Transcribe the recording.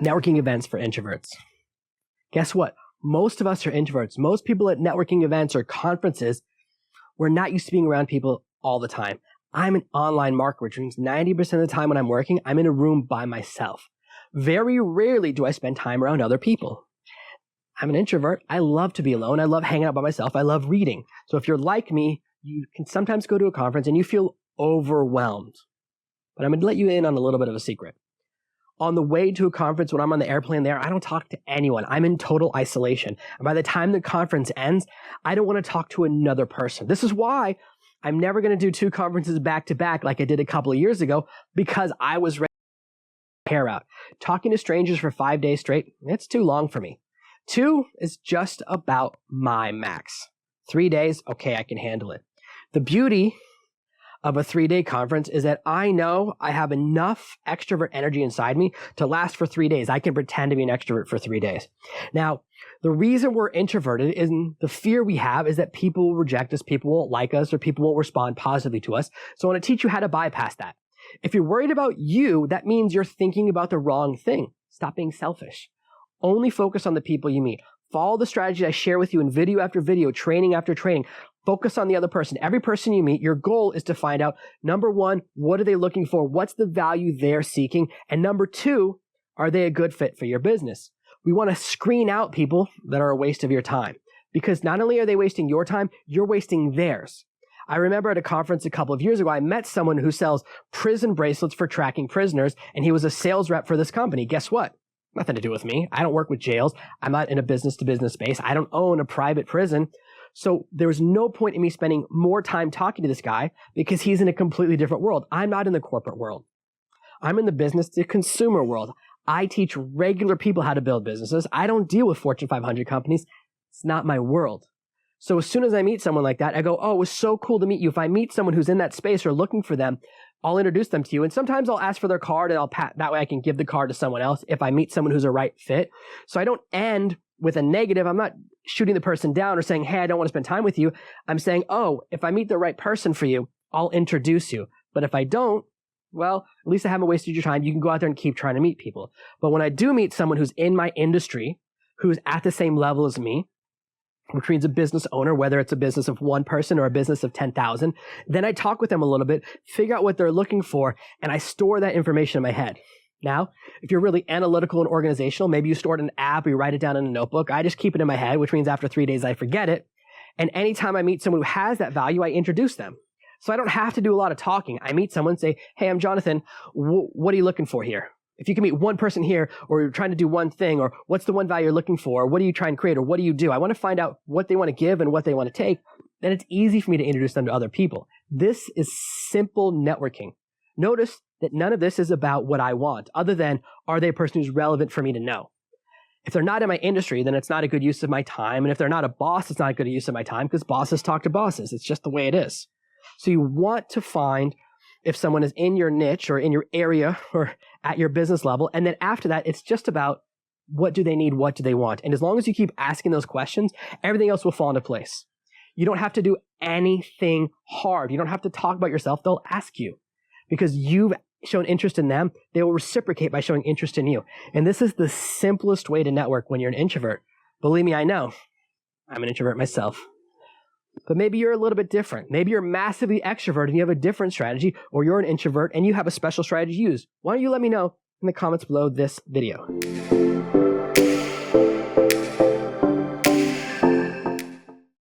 networking events for introverts. Guess what? Most of us are introverts. Most people at networking events or conferences, we're not used to being around people all the time. I'm an online marketer, which means 90% of the time when I'm working, I'm in a room by myself. Very rarely do I spend time around other people. I'm an introvert. I love to be alone. I love hanging out by myself. I love reading. So if you're like me, you can sometimes go to a conference and you feel overwhelmed. But I'm going to let you in on a little bit of a secret. On the way to a conference, when I'm on the airplane there, I don't talk to anyone. I'm in total isolation. And by the time the conference ends, I don't want to talk to another person. This is why I'm never going to do 2 conferences back to back like I did a couple of years ago, because I was ready to hair out. Talking to strangers for 5 days straight, it's too long for me. 2 is just about my max. 3 days, okay, I can handle it. The beauty of a 3-day conference is that I know I have enough extrovert energy inside me to last for 3 days. I can pretend to be an extrovert for 3 days. Now, the reason we're introverted is the fear we have is that people will reject us, people won't like us, or people won't respond positively to us. So I want to teach you how to bypass that. If you're worried about you, that means you're thinking about the wrong thing. Stop being selfish. Only focus on the people you meet. Follow the strategy I share with you in video after video, training after training. Focus on the other person. Every person you meet, your goal is to find out, number 1, what are they looking for? What's the value they're seeking? And number 2, are they a good fit for your business? We want to screen out people that are a waste of your time, because not only are they wasting your time, you're wasting theirs. I remember at a conference a couple of years ago, I met someone who sells prison bracelets for tracking prisoners, and he was a sales rep for this company. Guess what? Nothing to do with me. I don't work with jails. I'm not in a business-to-business space. I don't own a private prison. So there was no point in me spending more time talking to this guy because he's in a completely different world. I'm not in the corporate world. I'm in the business-to-consumer world. I teach regular people how to build businesses. I don't deal with Fortune 500 companies. It's not my world. So as soon as I meet someone like that, I go, oh, it was so cool to meet you. If I meet someone who's in that space or looking for them, I'll introduce them to you. And sometimes I'll ask for their card and that way I can give the card to someone else if I meet someone who's a right fit. So I don't end with a negative. I'm not shooting the person down or saying, hey, I don't want to spend time with you. I'm saying, oh, if I meet the right person for you, I'll introduce you. But if I don't, well, at least I haven't wasted your time. You can go out there and keep trying to meet people. But when I do meet someone who's in my industry, who's at the same level as me, which means a business owner, whether it's a business of 1 person or a business of 10,000, then I talk with them a little bit, figure out what they're looking for, and I store that information in my head. Now, if you're really analytical and organizational, maybe you store it in an app or you write it down in a notebook. I just keep it in my head, which means after 3 days, I forget it. And anytime I meet someone who has that value, I introduce them. So I don't have to do a lot of talking. I meet someone and say, hey, I'm Jonathan. What are you looking for here? If you can meet one person here, or you're trying to do one thing, or what's the one value you're looking for, or what are you trying to create, or what do you do? I want to find out what they want to give and what they want to take. Then it's easy for me to introduce them to other people. This is simple networking. Notice that none of this is about what I want, other than, are they a person who's relevant for me to know? If they're not in my industry, then it's not a good use of my time. And if they're not a boss, it's not a good use of my time, because bosses talk to bosses. It's just the way it is. So you want to find if someone is in your niche or in your area or at your business level. And then after that, it's just about, what do they need? What do they want? And as long as you keep asking those questions, everything else will fall into place. You don't have to do anything hard. You don't have to talk about yourself. They'll ask you because you've shown interest in them. They will reciprocate by showing interest in you. And this is the simplest way to network when you're an introvert. Believe me, I know. I'm an introvert myself. But maybe you're a little bit different. Maybe you're massively extroverted and you have a different strategy, or you're an introvert and you have a special strategy to use. Why don't you let me know in the comments below this video?